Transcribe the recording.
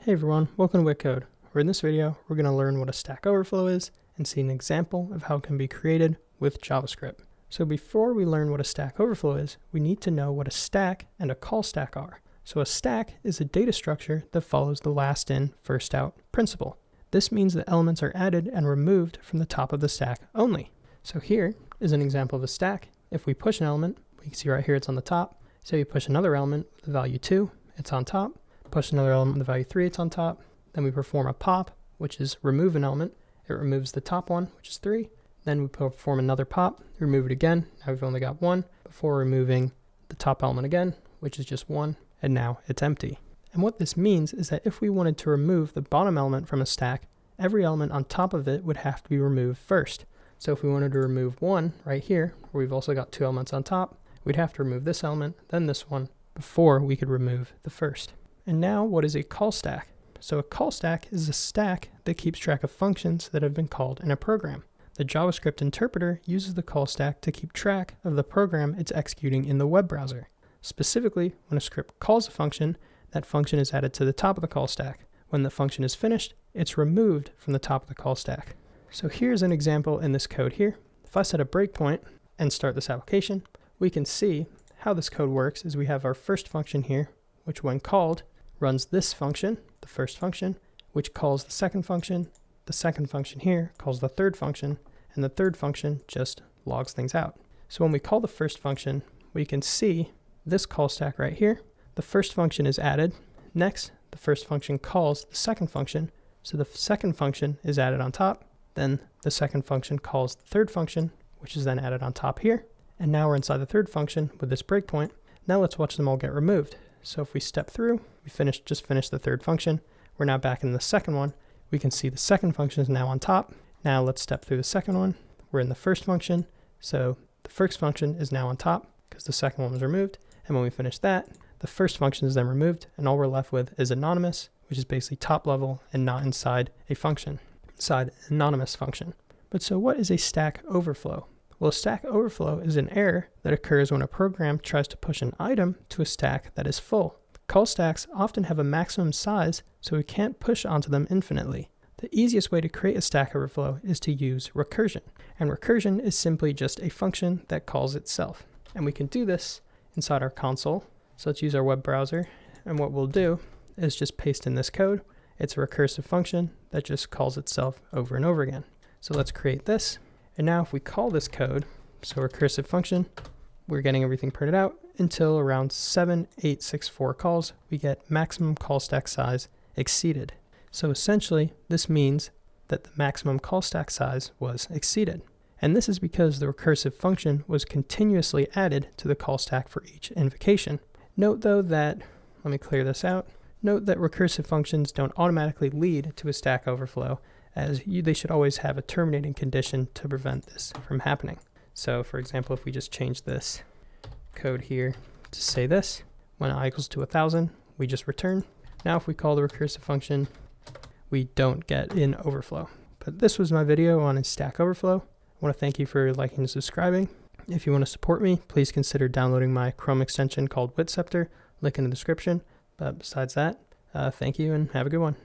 Hey everyone, welcome to WittCode, where in this video we're going to learn what a Stack Overflow is and see an example of how it can be created with JavaScript. So before we learn what a Stack Overflow is, we need to know what a stack and a call stack are. So a stack is a data structure that follows the last in, first out principle. This means that elements are added and removed from the top of the stack only. So here is an example of a stack. If we push an element, we can see right here it's on the top. Say we push another element with the value 2, it's on top. Push another element with the value 3, it's on top. Then we perform a pop, which is remove an element. It removes the top one, which is 3. Then we perform another pop, remove it again. Now we've only got 1 before removing the top element again, which is just 1, and now it's empty. And what this means is that if we wanted to remove the bottom element from a stack, every element on top of it would have to be removed first. So if we wanted to remove 1 right here, where we've also got 2 elements on top, we'd have to remove this element, then this one, before we could remove the first. And now what is a call stack? So a call stack is a stack that keeps track of functions that have been called in a program. The JavaScript interpreter uses the call stack to keep track of the program it's executing in the web browser. Specifically, when a script calls a function, that function is added to the top of the call stack. When the function is finished, it's removed from the top of the call stack. So here's an example in this code here. If I set a breakpoint and start this application, we can see how this code works is we have our first function here, which when called, runs this function, the first function, which calls the second function here calls the third function, and the third function just logs things out. So when we call the first function, we can see this call stack right here. The first function is added. Next, the first function calls the second function, so the second function is added on top. Then the second function calls the third function, which is then added on top here. And now we're inside the third function with this breakpoint. Now let's watch them all get removed. So if we step through, we just finished the third function. We're now back in the second one. We can see the second function is now on top. Now let's step through the second one. We're in the first function. So the first function is now on top because the second one was removed. And when we finish that, the first function is then removed. And all we're left with is anonymous, which is basically top level and not inside a function, inside an anonymous function. But so what is a Stack Overflow? Well, a Stack Overflow is an error that occurs when a program tries to push an item to a stack that is full. Call stacks often have a maximum size, so we can't push onto them infinitely. The easiest way to create a Stack Overflow is to use recursion. And recursion is simply just a function that calls itself. And we can do this inside our console. So let's use our web browser. And what we'll do is just paste in this code. It's a recursive function that just calls itself over and over again. So let's create this. And now if we call this code, so recursive function, we're getting everything printed out until around 7864 calls, we get maximum call stack size exceeded. So essentially, this means that the maximum call stack size was exceeded. And this is because the recursive function was continuously added to the call stack for each invocation. Note though that, let me clear this out, note that recursive functions don't automatically lead to a Stack Overflow, as they should always have a terminating condition to prevent this from happening. So for example, if we just change this code here to say this, when I equals to 1,000, we just return. Now if we call the recursive function, we don't get an overflow. But this was my video on a Stack Overflow. I want to thank you for liking and subscribing. If you want to support me, please consider downloading my Chrome extension called WittScepter, link in the description. But besides that, thank you and have a good one.